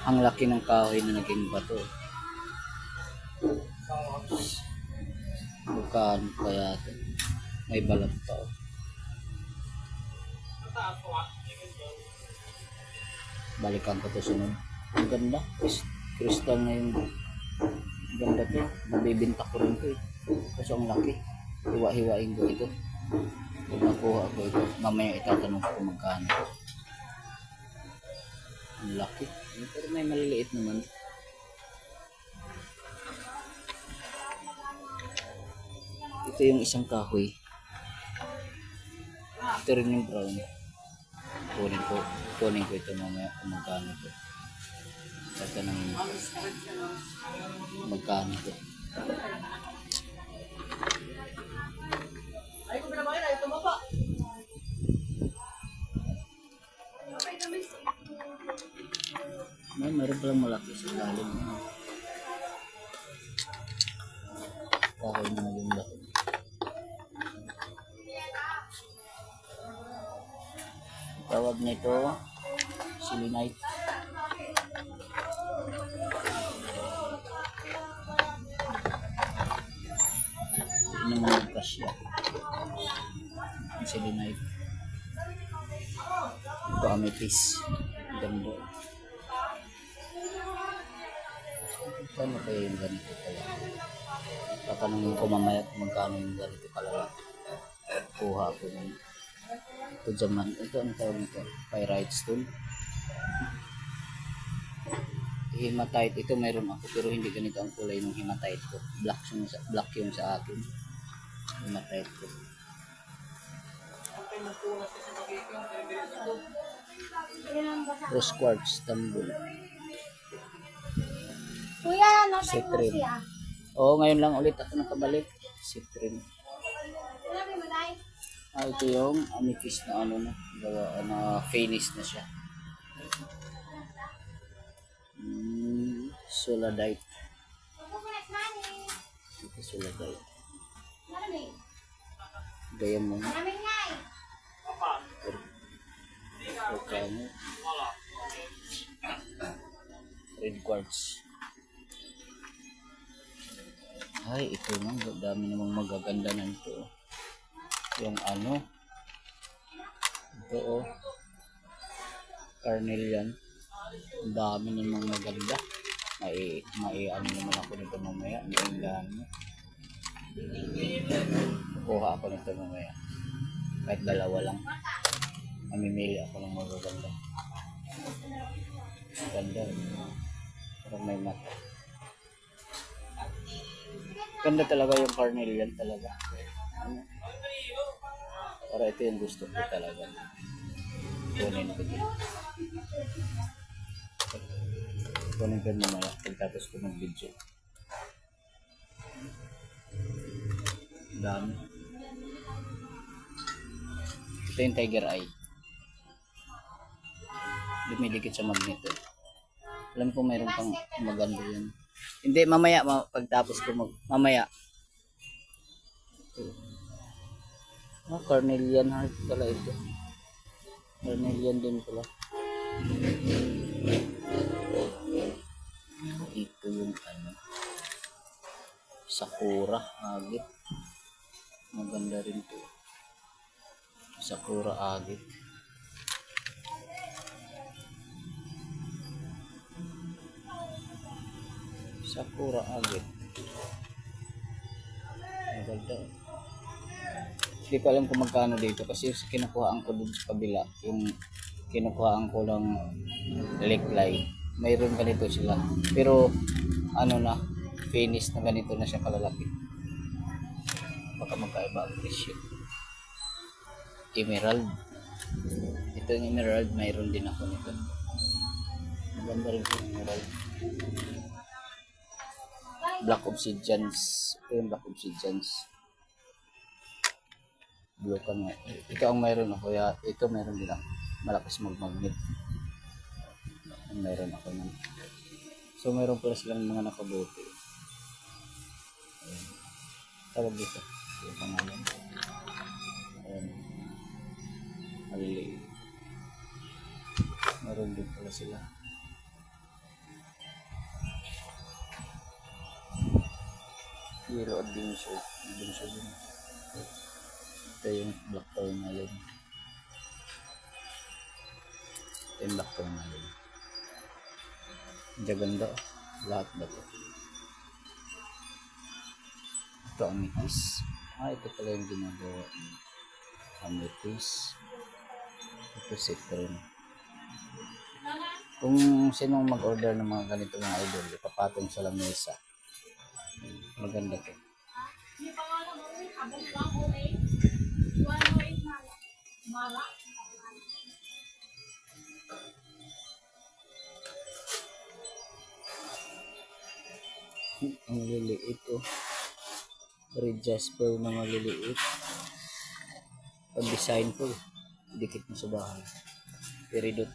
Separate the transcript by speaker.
Speaker 1: Ang laki ng kahoy na naging bato. Magkano kaya ito? May balat pa. Oh. Balikan ko ito sunod. Ang ganda. Crystal na yung ganda to. Mabibinta ko rin ito eh. Kasi ang laki. Hiwa-hiwain ko ito. Pag nakuha ko ito, mamaya itatanong ko kung magkano. Ang laki. Pero may maliliit naman. Ito yung isang kahoy. Ito rin yung brown. Kunin ko ito mamaya kung magkano ito. Tatanungin ko magkano ito. Meron palang malaki sa lalim. Kahoy na yung laki. Tawag nito selenite. Ano mga kasya? Selenite. Ito amethyst. Ganda. Paano kaya yung ganito kaya? Tatanungin ko mamaya kung magkano yung ganito kalala. Kuha ko ng ito dyaman. Ito ang tawag nito? Pyrite stone. Hematite. Ito mayroon ako pero hindi ganito ang kulay ng hematite ko. Black yung sa akin. Hematite ko. Rose quartz tambol.
Speaker 2: Kuya, natay mo
Speaker 1: Citrin.
Speaker 2: siya.
Speaker 1: Oo, ngayon lang ulit ako nakabalik. Citrin. Ito yung amethyst na ano na. Gawa na finish na siya. Soladite. Ito soladite. Gaya mo. Volcano. Red quartz. Ay, ito na. Dami namang magaganda na ito. Yung ano. Ito oh. Carnelian. Dami namang maganda. May ano naman ako nito mamaya. May ingano. Kuha ako nito mamaya. Kahit dalawa lang. Mamimili ako ng magaganda. Ganda. Parang may mata. Ganda talaga yung carnelian talaga. Ano? Para ito yung gusto ko talaga. Kunin ko dito. Kunin ko mamaya pagtapos ko ng video. Dami. Ito yung tiger eye. Dumidikit sa magneto. Alam ko mayroon pang maganda yan. Hindi, mamaya pagtapos ko mamaya. Carnelian heart pala ito. Carnelian din pala. Ito yung ano. Sakura agit. Maganda rin ito. Sakura agit. Sakura agit. Maganda. Hindi ko alam kung magkano dito kasi kinukuhaan ko dun sa kabila. Yung kinukuhaan ko ng liklay. Mayroon ganito sila. Pero ano na, finish na ganito na siya kalalaki. Baka magkaiba ang presyo. Emerald. Ito yung emerald, mayroon din ako nito. Maganda rin yung emerald. Black obsidians. Ito yung black obsidians. Blue ka nga. Ito ang mayroon ako. Ito mayroon din ako. Malakas magmagnet. Mayroon ako nun. So mayroon pala silang mga nakabuti. Ayan. Tawag dito. Yung pangalan. Ayan. Maliliit. Meron din pala sila. Yellow adventure. Adventure din. Ito yung black tourmaline. Ito yung black tourmaline. Ang ganda. Lahat ba ito? Ito amethyst. Ito pala yung ginagawa. Amethyst. Ito citron. Kung sinong mag-order ng mga ganito mga idol, ipapatong sa lamesa. Maganda to. Ang liliit oh. Red jasper na maliliit. Pag design ko, dikit mo sa bahay. Peridot.